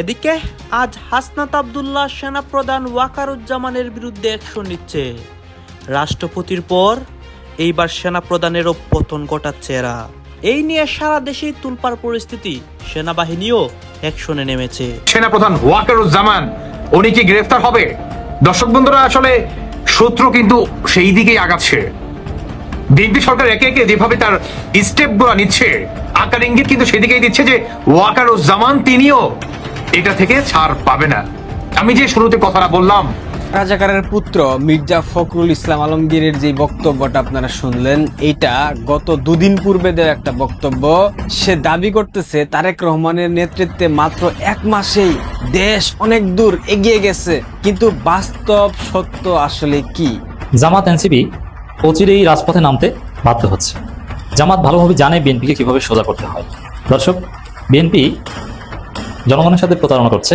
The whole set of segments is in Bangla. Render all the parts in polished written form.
এদিকে আজ হাসনাত আব্দুল্লাহ সেনাপ্রধান ওয়াকারুজ্জামানের বিরুদ্ধে অ্যাকশন নিচ্ছে। রাষ্ট্রপতির পর এইবার সেনাপ্রধানেরও পতন ঘটাচ্ছে এরা। এই নিয়ে সারা দেশেই তুলপার পরিস্থিতি, সেনাবাহিনীও অ্যাকশনে নেমেছে। সেনাপ্রধান ওয়াকারুজ্জামান উনি কি গ্রেফতার হবে? দর্শক বন্ধুরা, আসলে সূত্র কিন্তু সেই দিকেই আগাচ্ছে। বিএনপি সরকার একে একে যেভাবে তার স্টেপগুলো নিচ্ছে, আকার ইঙ্গিত কিন্তু সেদিকেই দিচ্ছে যে ওয়াকারুজ্জামান তিনিও এটা থেকে ছাড় পাবে না। আমি যে শুরুতে কথাটা বললাম, রাজাকারের পুত্র মির্জা ফখরুল ইসলাম আলমগীরের যে বক্তব্যটা আপনারা শুনলেন, এইটা গত দুদিন পূর্বে দেওয়া একটা বক্তব্য। সে দাবি করতেছে তারেক রহমানের নেতৃত্বে মাত্র 1 মাসেই দেশ অনেক দূর এগিয়ে গেছে, কিন্তু বাস্তব সত্য আসলে কি? জামাত এনসিপি অচিরেই রাজপথে নামতে বাধ্য হচ্ছে। জামাত ভালোভাবে জানে বিএনপিকে কিভাবে সোজা করতে হয়। দর্শক, বিএনপি জনগণের সাথে প্রতারণা করছে,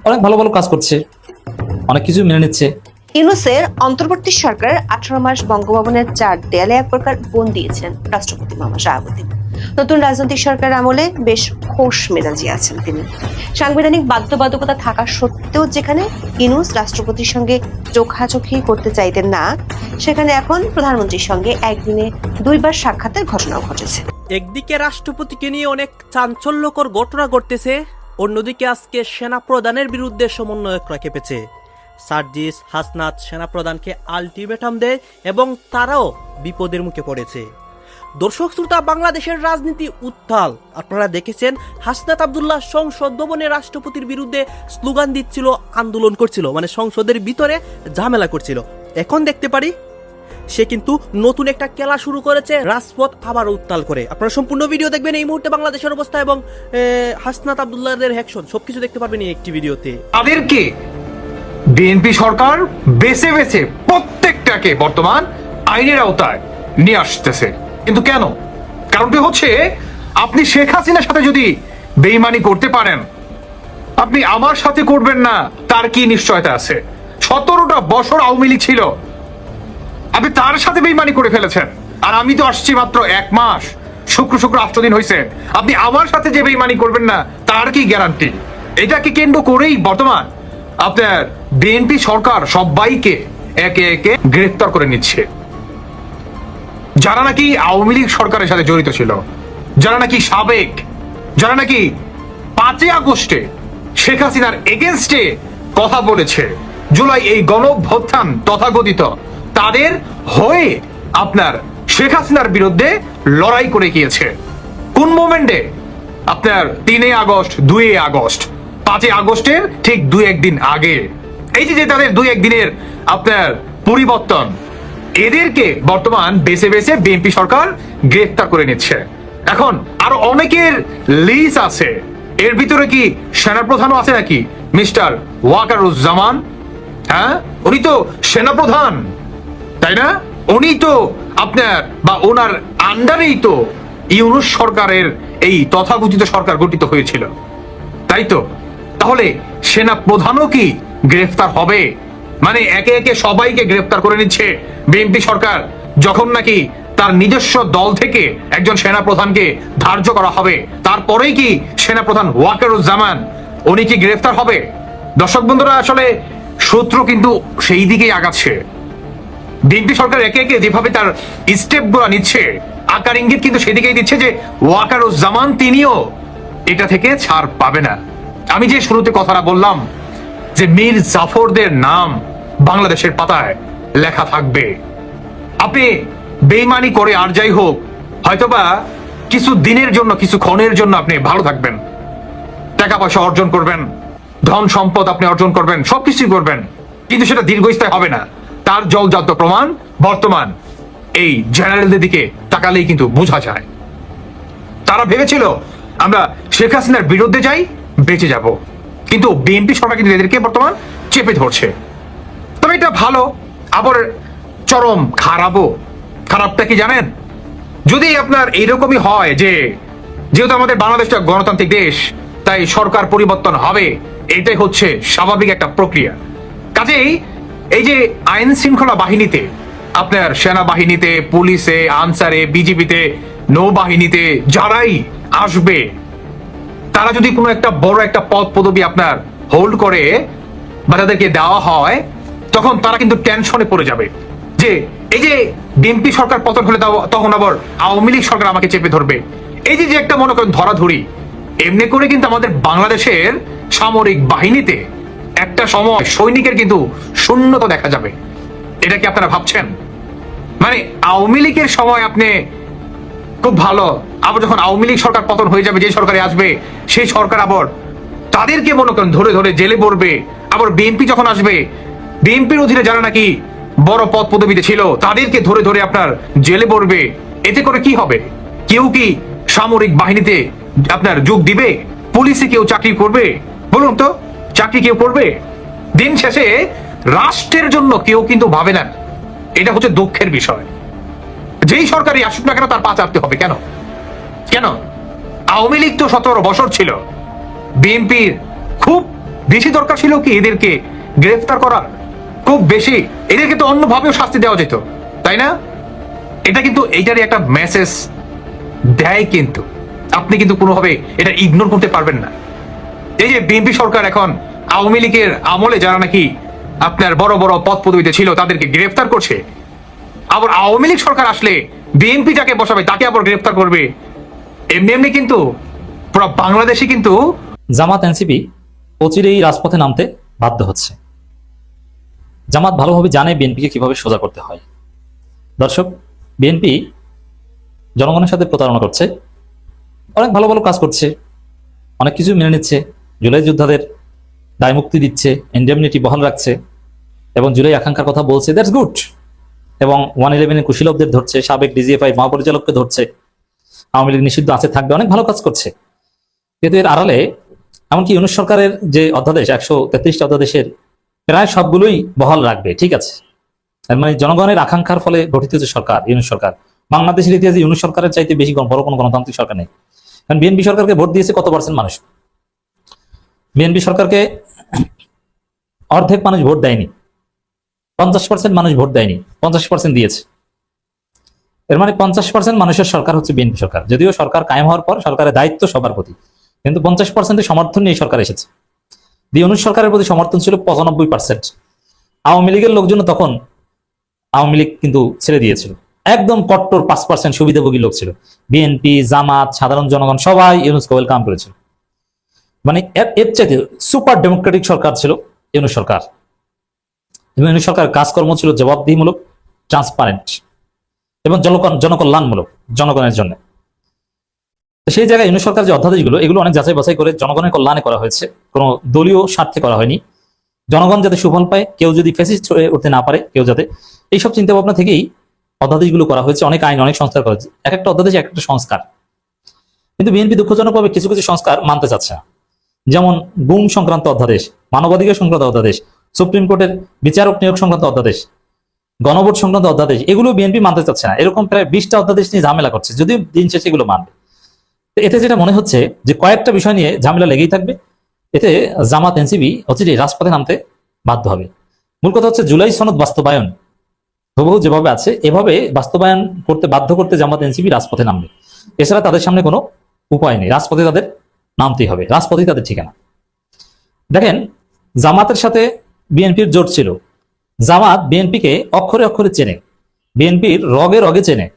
অনেক ভালো ভালো কাজ করছে, অনেক কিছু মেনে নিচ্ছে। ইউনূসের অন্তর্বর্তী সরকারের 18 মাস বঙ্গভবনের 4 দেয়ালে এক প্রকার বোন দিয়েছেন রাষ্ট্রপতি মোহাম্মদ শাহাবুদ্দিন। নতুন রাজনৈতিক সরকার আমলে বেশ খোশ মেজাজি আছেন তিনি। সাংবিধানিক বাধ্যবাধকতা থাকা সত্ত্বেও যেখানে ইউনূস রাষ্ট্রপতির সঙ্গে চোখাচোখি করতে চাইতেন না, সেখানে এখন প্রধানমন্ত্রীর সঙ্গে একদিনে 2 বার সাক্ষাতের ঘটনাও ঘটেছে। একদিকে রাষ্ট্রপতিকে নিয়ে অনেক চাঞ্চল্যকর ঘটনা ঘটতেছে, অন্যদিকে আজকে সেনাপ্রধানের বিরুদ্ধে সমন্বয়করা খেপেছে। সার্জিস হাসনাত সেনাপ্রধানকে আলটিমেটাম দেয় এবং তারাও বিপদের মুখে পড়েছে। দর্শক শ্রোতা, বাংলাদেশের রাজনীতি উত্তাল। আপনারা দেখেছেন হাসনাত আব্দুল্লাহ সংসদ ভবনে রাষ্ট্রপতির বিরুদ্ধে স্লোগান দিচ্ছিল, আন্দোলন করছিল, মানে সংসদের ভিতরে ঝামেলা করছিল। এখন দেখতে পারি সে কিন্তু নতুন একটা খেলা শুরু করেছে, রাজপথ আবার উত্তাল করে। আপনারা সম্পূর্ণ ভিডিও দেখবেন এই মুহূর্তে বাংলাদেশের অবস্থা এবং হাসনাত আব্দুল্লাহর অ্যাকশন সবকিছু দেখতে পারবেন এই একটি ভিডিওতে। তাদেরকে বিএনপি সরকার বেছে বেছে প্রত্যেকটাকে বর্তমান আইনের আওতায় নিয়ে আসতেছে। কিন্তু কেন? কারণটি হচ্ছে, আপনি শেখ হাসিনার সাথে যদি বেইমানি করতে পারেন, আপনি আমার সাথে করবেন না তার কি নিশ্চয়তা আছে? 17টা বছর আওয়ামী লীগ ছিল, আপনি তার সাথে বেইমানি করে ফেলেছেন। আর আমি তো আসছি মাত্র 1 মাস, শুক্র 8 দিন হয়েছে। আপনি আমার সাথে যে বেইমানি করবেন না তার কি গ্যারান্টি? এটাকে কেন্দ্র করেই বর্তমান আপনার বিএনপি সরকার সবাইকে একে একে গ্রেফতার করে নিচ্ছে, যারা নাকি আওয়ামী লীগ সরকারের সাথে জড়িত ছিল, যারা নাকি সাবেক, যারা নাকি 5 আগস্টে শেখ হাসিনার এগেনস্টে কথা বলেছে, জুলাই এই গণঅভ্যুত্থান তথাকথিত, তাদের হয়ে আপনার শেখ হাসিনার বিরুদ্ধে লড়াই করে গিয়েছে। কোন মোমেন্টে? আপনার 3 আগস্ট, 2 আগস্ট, 5 আগস্টের ঠিক 2-1 দিন আগে। এই যে তাদের 2-1 দিনের আপনার পরিবর্তন, এদেরকে বর্তমান বেছে বেছে বিএনপি সরকার গ্রেফতার করে নিচ্ছে। এখন আরো অনেকের লিস্ট আছে, এর ভিতরে কি সেনাপ্রধানও আছে নাকি? মিস্টার ওয়াকারুজ্জামান, হ্যাঁ, উনি তো সেনাপ্রধান, তাই না? উনি তো আপনার বা ওনার আন্ডারেই তো ইউনূস সরকারের এই তথাকথিত সরকার গঠিত হয়েছিল, তাই তো? তাহলে সেনা প্রধানও কি গ্রেফতার হবে? মানে একে একে সবাইকে গ্রেফতার করে নিচ্ছে বিএনপি সরকার, যখন নাকি তার নিজস্ব দল থেকে একজন সেনা প্রধানকে ধার্য করা হবে, তারপরেই কি সেনা প্রধান ওয়াকারুজ্জামান উনি কি গ্রেফতার হবে? দর্শক বন্ধুরা, আসলে সূত্র কিন্তু সেই দিকেই আগাচ্ছে। বিএনপি সরকার একে একে যেভাবে তার স্টেপগুলো নিচ্ছে, আকার ইঙ্গিত কিন্তু সেদিকেই দিচ্ছে যে ওয়াকারুজ্জামান তিনিও এটা থেকে ছাড় পাবে না। আমি যে শুরুতে কথাটা বললাম যে মীর জাফরদের নাম বাংলাদেশের পাতায় লেখা থাকবে। আপনি বেইমানি করে আর যাই হোক, হয়তোবা কিছু দিনের জন্য, কিছু ক্ষণের জন্য আপনি ভালো থাকবেন, টাকা পয়সা অর্জন করবেন, ধন সম্পদ আপনি অর্জন করবেন, সবকিছুই করবেন, কিন্তু সেটা দীর্ঘস্থায়ী হবে না। তার জলজান্ত প্রমাণ বর্তমান এই জেনারেলদের দিকে তাকালেই কিন্তু বোঝা যায়। তারা ভেবেছিল আমরা শেখ হাসিনার বিরুদ্ধে যাই, বেঁচে যাব, কিন্তু বিএনপি সরকার কিন্তু এদেরকে বর্তমান চেপে ধরছে। তবে এটা ভালো, আবার চরম খারাপও। খারাপটা কি জানেন? যদি আপনার এইরকমই হয় যে যেহেতু আমাদের বাংলাদেশটা গণতান্ত্রিক দেশ, তাই সরকার পরিবর্তন হবে, এটাই হচ্ছে স্বাভাবিক একটা প্রক্রিয়া। কাজেই এই যে আইন শৃঙ্খলা বাহিনীতে, আপনার সেনাবাহিনীতে, পুলিশে, আনসারে, বিজিবিতে, নৌবাহিনীতে যারাই আসবে তারা যদি কোনো একটা বড় একটা পদ পদবি আপনার হোল্ড করে বা তাদেরকে দেওয়া হয়, তখন তারা কিন্তু টেনশনে পড়ে যাবে যে এই যে বিএনপি সরকার পতন হলে তখন আবার আওয়ামী লীগ সরকার আমাকে চেপে ধরবে। এই যে একটা মনে করেন ধরাধরি, এমনি করে কিন্তু আমাদের বাংলাদেশের সামরিক বাহিনীতে একটা সময় সৈনিকের কিন্তু শূন্যতা দেখা যাবে। এটা কি আপনারা ভাবছেন? মানে আওয়ামী লীগের সময় আপনি খুব ভালো, আবার যখন আওয়ামী লীগ সরকার পতন হয়ে যাবে, যে সরকারে আসবে সেই সরকার আবার তাদেরকে মনে করেন ধরে ধরে জেলে পড়বে। আবার বিএনপি যখন আসবে, বিএনপির অধীনে যারা নাকি বড় পদ পদবিতে ছিল তাদেরকে ধরে ধরে আপনার জেলে পড়বে। এতে করে কি হবে? কেউ কি সামরিক বাহিনীতে আপনার যোগ দিবে? পুলিশে কেউ চাকরি করবে? বলুন তো, চাকরি কেউ করবে? দিন শেষে রাষ্ট্রের জন্য কেউ কিন্তু ভাবে না। এটা হচ্ছে দুঃখের বিষয়। যেই সরকারই আসুক না কেন তার পা চাটতে হবে। কেন কেন? আওয়ামী লীগ তো 17 বছর ছিল, বিএনপির খুব বেশি দরকার ছিল কি এদেরকে গ্রেফতার করার? খুব বেশি। এদেরকে তো অন্যভাবেও শাস্তি দেওয়া যেত, তাই না? এটা কিন্তু এইটারই একটা মেসেজ দেয়, কিন্তু আপনি কিন্তু কোনোভাবে এটা ইগনোর করতে পারবেন না। এই যে বিএনপি সরকার এখন আওয়ামী লীগের আমলে যারা নাকি আপনার বড় বড় পদ পদবিতে ছিল তাদেরকে গ্রেফতার করছে, আবার আওয়ামী লীগ সরকার আসলে বিএনপি যাকে বসাবে তাকে আবার গ্রেফতার করবে। এমনি এমনি কিন্তু পুরো বাংলাদেশে কিন্তু জামাত এনসিপি অচিরেই রাজপথে নামতে বাধ্য হচ্ছে। জামাত ভালোভাবে জানে বিএনপিকে কিভাবে সোজা করতে হয়। দর্শক, বিএনপি জনগণের সাথে প্রতারণা করছে, অনেক ভালো ভালো কাজ করছে, অনেক কিছু মেনে নিচ্ছে, জুলাই যোদ্ধাদের দায় মুক্তি দিচ্ছে, ইন্ডেমনিটি বহাল রাখছে এবং জুলাই আকাঙ্ক্ষার কথা বলছে, দ্যাটস গুড। এবং 111-এর কুশীলবদের ধরছে, সাবেক ডিজিএফআই মহাপরিচালককে ধরছে, আওয়ামী লীগ নিষিদ্ধ আছে থাকবে, অনেক ভালো কাজ করছে। কিন্তু এর আড়ালে এমনকি ইউনূস সরকারের যে অধ্যাদেশ 133টা অধ্যাদেশের প্রায় সবগুলোই বহাল রাখবে, ঠিক আছে। মানে জনগণের আকাঙ্ক্ষার ফলে গঠিত যে সরকার ইউনূস সরকার, বাংলাদেশের ইতিহাসে ইউনূস সরকারের চাইতে বেশি বড় কোনো গণতান্ত্রিক সরকার নেই। কারণ বিএনপি সরকারকে ভোট দিয়েছে কত পার্সেন্ট মানুষ? বিএনপি সরকারকে অর্ধেক মানুষ ভোট দেয়নি, 50% মানুষ ভোট দেয়নি, 50% দিয়েছে। এর মানে 50% মানুষের সরকার হচ্ছে বিএনপি সরকার। যদিও সরকার কায়েম হওয়ার পর সরকারের দায়িত্ব সবার প্রতি, কিন্তু 50% সমর্থন নিয়ে সরকার এসেছে। ইউনূস সরকারের প্রতি সমর্থন ছিল 95%। আওয়ামী লীগের লোকজন তখন আওয়ামী লীগ কিন্তু ছেড়ে দিয়েছিল, একদম কট্টর 5% সুবিধাভোগী লোক ছিল। বিএনপি, জামাত, সাধারণ জনগণ সবাই ইউনূসকে ওয়েলকাম করেছিল। মানে এর চাইতে সুপার ডেমোক্রেটিক সরকার ছিল ইউনূস সরকার। এবং ইউনূস সরকারের কাজকর্ম ছিল জবাবদিহিমূলক, ট্রান্সপারেন্ট এবং জনকল্যাণমূলক, জনগণের জন্য। সেই জায়গায় ইউনূস সরকার যে অধ্যাদেশগুলো, এগুলো অনেক যাচাই বাছাই করে জনগণের কল্যাণে করা হয়েছে, কোনো দলীয় স্বার্থে করা হয়নি। জনগণ যাতে সুফল পায়, কেউ যদি ফ্যাসিস্ট হয়ে উঠতে না পারে, কেউ যাতে, এইসব চিন্তা ভাবনা থেকেই অধ্যাদেশগুলো করা হয়েছে। অনেক আইন, অনেক সংস্কার করা হয়েছে, এক একটা অধ্যাদেশ এক একটা সংস্কার। কিন্তু বিএনপি দুঃখজনকভাবে কিছু কিছু সংস্কার মানতে চাচ্ছে না। যেমন গুম সংক্রান্ত অধ্যাদেশ, মানবাধিকার সংক্রান্ত অধ্যাদেশ, সুপ্রিম কোর্টের বিচারক নিয়োগ সংক্রান্ত অধ্যাদেশ, গণভোট সংক্রান্ত অধ্যাদেশ, এগুলো বিএনপি মানতে চাচ্ছে না। এরকম প্রায় 20টা অধ্যাদেশ নিয়ে ঝামেলা করছে, যদিও দিন শেষে এগুলো মানবে। এতে যেটা মনে হচ্ছে যে কয়েকটা বিষয় নিয়ে ঝামেলা লেগেই থাকবে। এতে জামাত এনসিপি অচিরেই রাজপথে নামতে বাধ্য হবে। মূল কথা হচ্ছে জুলাই সনদ বাস্তবায়ন হুবহু যেভাবে আছে এভাবে বাস্তবায়ন করতে বাধ্য করতে জামাত এনসিপি রাজপথে নামবে। এছাড়া তাদের সামনে কোনো উপায় নেই, রাজপথে তাদের নামতেই হবে, রাজপথেই তাদের ঠিকানা। দেখেন, জামাতের সাথে বিএনপির জোট ছিল। জামাত বিএনপিকে অক্ষরে অক্ষরে চেনে, বিএনপির রগে রগে চেনে।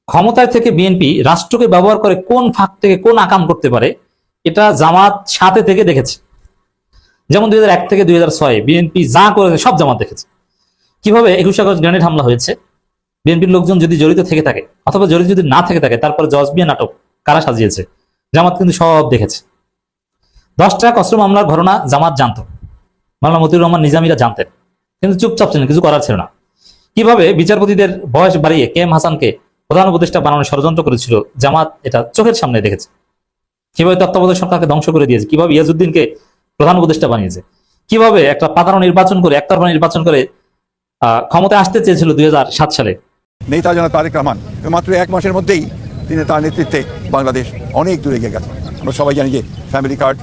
ক্ষমতায় থেকে বিএনপি রাষ্ট্রকে ব্যবহার করে কোন ফাঁক থেকে কোন আকাম করতে পারে, এটা জামাত সাথে থেকে দেখেছে। যেমন 2001 থেকে 2006 বিএনপি যা করেছে সব জামাত দেখেছে। কিভাবে 21 আগস্ট গ্রেনেড হামলা হয়েছে, বিএনপির লোকজন যদি জড়িত থেকে থাকে অথবা জড়িত যদি না থেকে থাকে, তারপরে জজবিয়া নাটক কারা সাজিয়েছে, জামাত কিন্তু সব দেখেছে। 10 ট্রাক অস্ত্র মামলার ঘটনা জামাত জানতো, মাওলানা মতিউর রহমান নিজামীরা জানতেন, কিন্তু চুপচাপ ছিলেন, কিছু করার ছিল না। কিভাবে বিচারপতিদের বয়স বাড়িয়ে কে এম হাসানকে প্রধান উপদেষ্টা বানানোর ষড়যন্ত্র করেছিল, জামাত এটা চোখের সামনে দেখেছে। কিভাবে তত্ত্বাবধায়ক সরকারকে ধ্বংস করে দিয়েছে, কিভাবে ইয়াজউদ্দিনকে প্রধান উপদেষ্টা বানিয়েছে, কিভাবে একটা পাতানো নির্বাচন করে, একতরফা নির্বাচন করে ক্ষমতায় আসতে চেয়েছিল 2007 সালে। নেতা জনাব তারেক রহমান মাত্র 1 মাসের মধ্যেই তিনি তার নেতৃত্বে বাংলাদেশ অনেক দূরে এগিয়ে গেছে। আমরা সবাই জানি যে ফ্যামিলি কার্ড,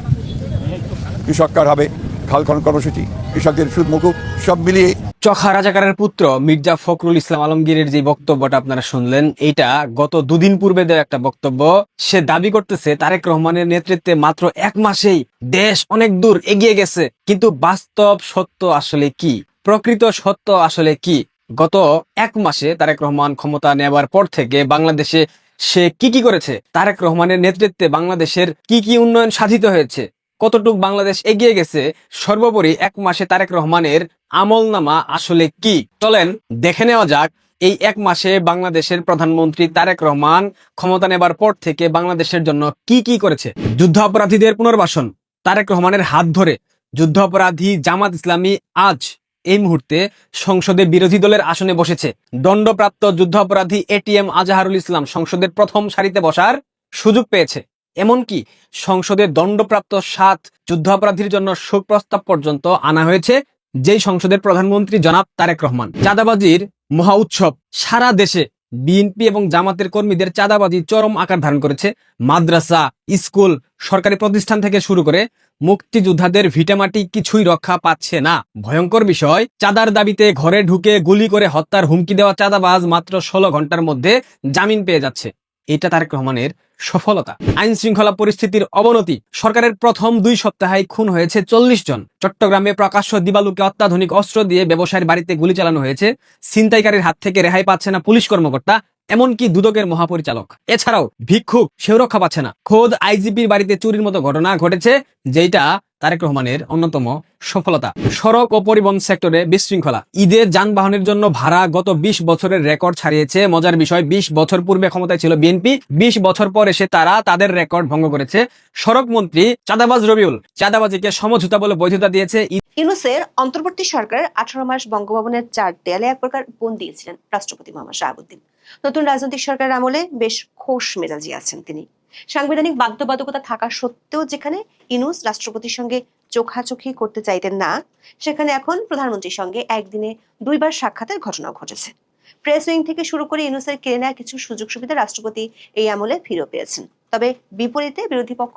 কৃষক কার্ড হবে, খাল খনন কর্মসূচি, কৃষকদের সুদ মুকুব, সব মিলিয়ে চখা রাজাকারের পুত্র মির্জা ফখরুল ইসলাম আলমগীরের যে বক্তব্যটা আপনারা শুনলেন, এইটা গত দুদিন পূর্বে দেওয়া একটা বক্তব্য। সে দাবি করতেছে তারেক রহমানের নেতৃত্বে মাত্র 1 মাসেই দেশ অনেক দূর এগিয়ে গেছে। কিন্তু বাস্তব সত্য আসলে কি, প্রকৃত সত্য আসলে কি? গত 1 মাসে তারেক রহমান ক্ষমতা নেবার পর থেকে বাংলাদেশে সে কি করেছে, তারেক রহমানের নেতৃত্বে বাংলাদেশের কি উন্নয়ন সাধিত হয়েছে, কতটুক বাংলাদেশ এগিয়ে গেছে, সর্বোপরি 1 মাসে তারেক রহমানের আমলনামা আসলে কি, চলেন দেখে নেওয়া যাক। এই 1 মাসে বাংলাদেশের প্রধানমন্ত্রী তারেক রহমান ক্ষমতা নেবার পর থেকে বাংলাদেশের জন্য কি করেছে। যুদ্ধাপরাধীদের পুনর্বাসন, তারেক রহমানের হাত ধরে যুদ্ধাপরাধী জামাত ইসলামী আজ এই মুহূর্তে সংসদে বিরোধী দলের আসনে বসেছে। দণ্ডপ্রাপ্ত যুদ্ধাপরাধী এটিএম আজাহারুল ইসলাম সংসদের প্রথম সারিতে বসার সুযোগ পেয়েছে। এমনকি সংসদে দণ্ডপ্রাপ্ত 7 যুদ্ধাপরাধীর জন্য শোক প্রস্তাব পর্যন্ত আনা হয়েছে, যেই সংসদের প্রধানমন্ত্রী জনাব তারেক রহমান। চাঁদাবাজির মহা উৎসব, সারা দেশে বিএনপি এবং জামাতের কর্মীদের চাঁদাবাজি চরম আকার ধারণ করেছে। মাদ্রাসা, স্কুল, সরকারি প্রতিষ্ঠান থেকে শুরু করে মুক্তিযোদ্ধাদের ভিটামাটি কিছুই রক্ষা পাচ্ছে না। ভয়ঙ্কর বিষয়, চাঁদার দাবিতে ঘরে ঢুকে গুলি করে হত্যার হুমকি দেওয়া চাঁদাবাজ মাত্র 16 ঘন্টার মধ্যে জামিন পেয়ে যাচ্ছে। এটা তারেক রহমানের সফলতা। আইন শৃঙ্খলা পরিস্থিতির অবনতি, সরকারের প্রথম 2 সপ্তাহে খুন হয়েছে 40 জন। চট্টগ্রামে প্রকাশ্য দিবালুকে অত্যাধুনিক অস্ত্র দিয়ে ব্যবসায়ীর বাড়িতে গুলি চালানো হয়েছে। ছিনতাইকারীর হাত থেকে রেহাই পাচ্ছে না পুলিশ কর্মকর্তা, এমনকি দুদকের মহাপরিচালক। এছাড়াও ভিক্ষুক, সেও রক্ষা পাচ্ছে না। খোদ আইজিপির বাড়িতে চুরির মতো ঘটনা ঘটেছে, যেটা তারেক রহমানের অন্যতম সফলতা। সড়ক ও পরিবহন সেক্টরে বিশৃঙ্খলা, ঈদের যানবাহনের জন্য ভাড়া গত 20 বছরের রেকর্ড ছাড়িয়েছে। মজার বিষয়, 20 বছর পূর্বে ক্ষমতায় ছিল বিএনপি, 20 বছর পর এসে তারা তাদের রেকর্ড ভঙ্গ করেছে। সড়ক মন্ত্রী চাঁদাবাজ রবিউল চাঁদাবাজিকে সমঝোতা বলে বৈধতা দিয়েছে। ইউনূসের অন্তর্বর্তী সরকার 18 মাস বঙ্গভবনের 4 দেয়ালে এক প্রকার বন্দী ছিলেন রাষ্ট্রপতি মোহাম্মদ শাহাবুদ্দিন। নতুন রাজনৈতিক সরকারের আমলে বেশ খোশ মেজাজি আছেন তিনি। সাংবিধানিক বাধ্যবাধকতা থাকা সত্ত্বেও যেখানে ইউনূস রাষ্ট্রপতির সঙ্গে চোখাচোখি করতে চাইতেন না, সেখানে এখন প্রধানমন্ত্রীর সঙ্গে একদিনে 2 বার সাক্ষাতের ঘটনাও ঘটেছে। প্রেস উইং থেকে শুরু করে ইউনূসের কেড়ে নেওয়া কিছু সুযোগ সুবিধা রাষ্ট্রপতি এই আমলে ফিরে পেয়েছেন। তবে বিপরীতে বিরোধী পক্ষ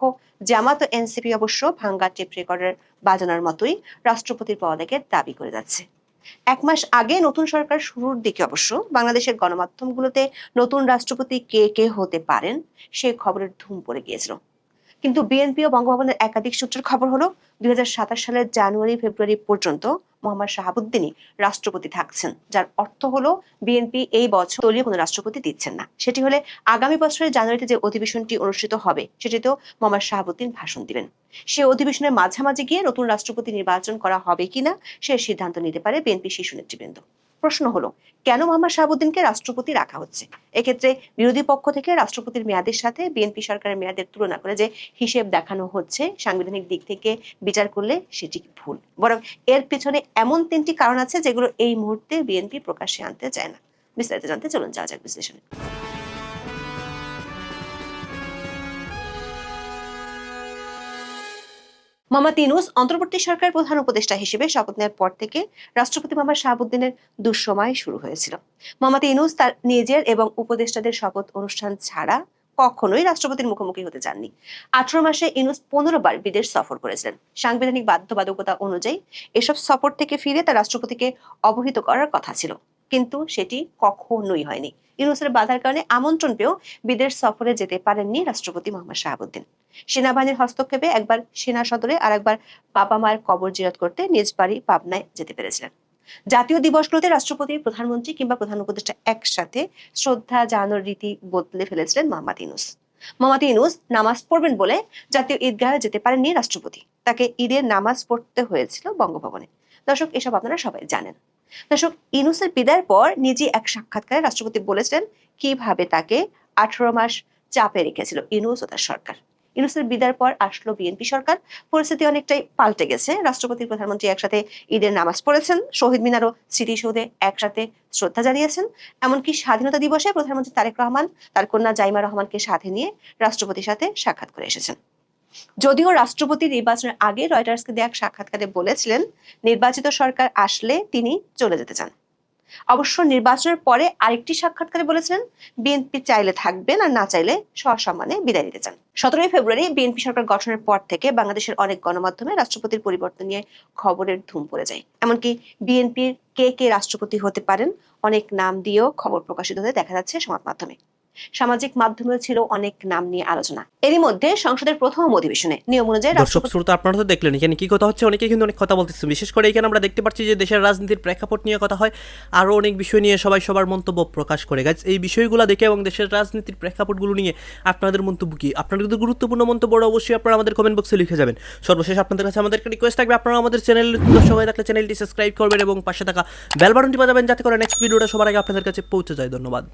জামাত ও এনসিপি অবশ্য ভাঙ্গা টেপ রেকর্ডের বাজানোর মতোই রাষ্ট্রপতির পদত্যাগের দাবি করে যাচ্ছে। 1 মাস আগে নতুন সরকার শুরুর দিকে অবশ্য বাংলাদেশের গণমাধ্যমগুলোতে নতুন রাষ্ট্রপতি কে হতে পারেন সে খবরের ধুম পড়ে গিয়েছিল। কিন্তু বিএনপি ও বঙ্গভবনের একাধিক সূত্রের খবর হলো 2027 সালের জানুয়ারি-ফেব্রুয়ারি পর্যন্ত মোহাম্মদ শাহাবুদ্দিনই রাষ্ট্রপতি থাকছেন, যার অর্থ হলো বিএনপি এই বছর দলীয় কোনো রাষ্ট্রপতি দিচ্ছেন না। সেটি হলে আগামী বছরের জানুয়ারিতে যে অধিবেশনটি অনুষ্ঠিত হবে সেটিতেও মোহাম্মদ শাহাবুদ্দিন ভাষণ দিবেন। সে অধিবেশনের মাঝামাঝি গিয়ে নতুন রাষ্ট্রপতি নির্বাচন করা হবে কিনা সে সিদ্ধান্ত নিতে পারে বিএনপি শীর্ষ নেতৃবৃন্দ। প্রশ্ন হলো, কেন মোহাম্মদ শাহাবুদ্দিনকে রাষ্ট্রপতি রাখা হচ্ছে? এক্ষেত্রে বিরোধী পক্ষ থেকে রাষ্ট্রপতির মেয়াদের সাথে বিএনপি সরকারের মেয়াদের তুলনা করে যে হিসেব দেখানো হচ্ছে, সাংবিধানিক দিক থেকে বিচার করলে সেটি ভুল। বরং এর পিছনে এমন 3টি কারণ আছে যেগুলো এই মুহূর্তে বিএনপি প্রকাশ্যে আনতে চায় না। বিস্তারিত জানতে চলুন যাওয়া যাক বিশ্লেষণে। মোহাম্মদ ইউনূস অন্তর্বর্তী সরকারের প্রধান উপদেষ্টা হিসেবে শপথ নেওয়ার পর থেকে রাষ্ট্রপতি মোহাম্মদ শাহাবুদ্দিনের দুঃসময় শুরু হয়েছিল। মোহাম্মদ ইউনূস তার নিজের এবং উপদেষ্টাদের শপথ অনুষ্ঠান ছাড়া কখনোই রাষ্ট্রপতির মুখোমুখি হতে চাননি। 18 মাসে ইউনূস 15 বার বিদেশ সফর করেছিলেন। সাংবিধানিক বাধ্যবাধকতা অনুযায়ী এসব সফর থেকে ফিরে তার রাষ্ট্রপতিকে অবহিত করার কথা ছিল, কিন্তু সেটি কখনোই হয়নি। ইউনূসের বাধার কারণে আমন্ত্রণ পেয়েও বিদেশ সফরে যেতে পারেননি রাষ্ট্রপতি মোহাম্মদ শাহাবুদ্দিন। সেনাবাহিনীর হস্তক্ষেপে একবার সেনা সদরে আর একবার বাবা মায়ের কবর জিয়ারত করতে নিজ বাড়ি পাবনায় যেতে পেরেছিলেন। জাতীয় দিবসগুলোতে রাষ্ট্রপতি, প্রধানমন্ত্রী কিংবা প্রধান উপদেষ্টা একসাথে শ্রদ্ধা জানানোর রীতি বদলে ফেলেছিলেন মোহাম্মদ ইউনূস। মোহাম্মদ ইউনূস নামাজ পড়বেন বলে জাতীয় ঈদগাহে যেতে পারেননি রাষ্ট্রপতি। তাকে ঈদের নামাজ পড়তে হয়েছিল বঙ্গভবনে। দর্শক, এসব আপনারা সবাই জানেন। দর্শক, ইউনূসের বিদায়ের পর নিজে এক সাক্ষাৎকারে রাষ্ট্রপতি বলেছিলেন কিভাবে তাকে 18 মাস চাপে রেখেছিল ইউনূস ও তার সরকার। ইউনূসের বিদায়ের পর আসলো বিএনপি সরকার, পরিস্থিতি অনেকটাই পাল্টে গেছে। রাষ্ট্রপতি, প্রধানমন্ত্রী একসাথে ঈদের নামাজ পড়েছেন, শহীদ মিনার ও স্মৃতিসৌধে একসাথে শ্রদ্ধা জানিয়েছেন। এমনকি স্বাধীনতা দিবসে প্রধানমন্ত্রী তারেক রহমান তার কন্যা জাইমা রহমানকে সাথে নিয়ে রাষ্ট্রপতির সাথে সাক্ষাৎ করে এসেছেন। যদিও রাষ্ট্রপতি নির্বাচনের আগে রয়টার্সকে দেয়া এক সাক্ষাৎকারে বলেছিলেন নির্বাচিত সরকার আসলে তিনি চলে যেতে চান। অবশ্য নির্বাচনের পরে আরেকটি সাক্ষাৎকারে বলেছেন বিএনপি চাইলে থাকবেন আর না চাইলে সসম্মানে বিদায় নিতে চান। 17 ফেব্রুয়ারি বিএনপি সরকার গঠনের পর থেকে বাংলাদেশের অনেক গণমাধ্যমে রাষ্ট্রপতির পরিবর্তন নিয়ে খবরের ধুম পড়ে যায়। এমনকি বিএনপির কে রাষ্ট্রপতি হতে পারেন অনেক নাম দিয়েও খবর প্রকাশিত হতে দেখা যাচ্ছে সংবাদ মাধ্যমে। সামাজিক মাধ্যমেও ছিল অনেক নাম নিয়ে আলোচনা। এরই মধ্যে সংসদের প্রথম অধিবেশনে নিয়ম অনুযায়ী দর্শক শ্রোতা, আপনারা তো দেখলেন এখানে কি কথা হচ্ছে। অনেকে কিন্তু অনেক কথা বলতেছে, বিশেষ করে এখানে আমরা দেখতে পাচ্ছি যে দেশের রাজনীতির প্রেক্ষাপট নিয়ে কথা হয়, আরও অনেক বিষয় নিয়ে সবাই সবার মন্তব্য প্রকাশ করে। গাইজ, এই বিষয়গুলো দেখে এবং দেশের রাজনীতির প্রেক্ষাপটগুলো নিয়ে আপনাদের মন্তব্য কি? আপনাদের কিন্তু গুরুত্বপূর্ণ মন্তব্য অবশ্যই আপনারা আমাদের কমেন্ট বক্সে লিখে যাবেন। সর্বশেষ আপনাদের কাছে আমাদের একটা রিকোয়েস্ট থাকবে, আপনারা আমাদের চ্যানেলের দর্শক হয়ে থাকলে চ্যানেলটি সাবস্ক্রাইব করবেন এবং পাশে থাকা বেল বাটনটি বাজাবেন যাতে করে নেক্সট ভিডিওটা সবার আগে আপনাদের কাছে পৌঁছে যায়। ধন্যবাদ।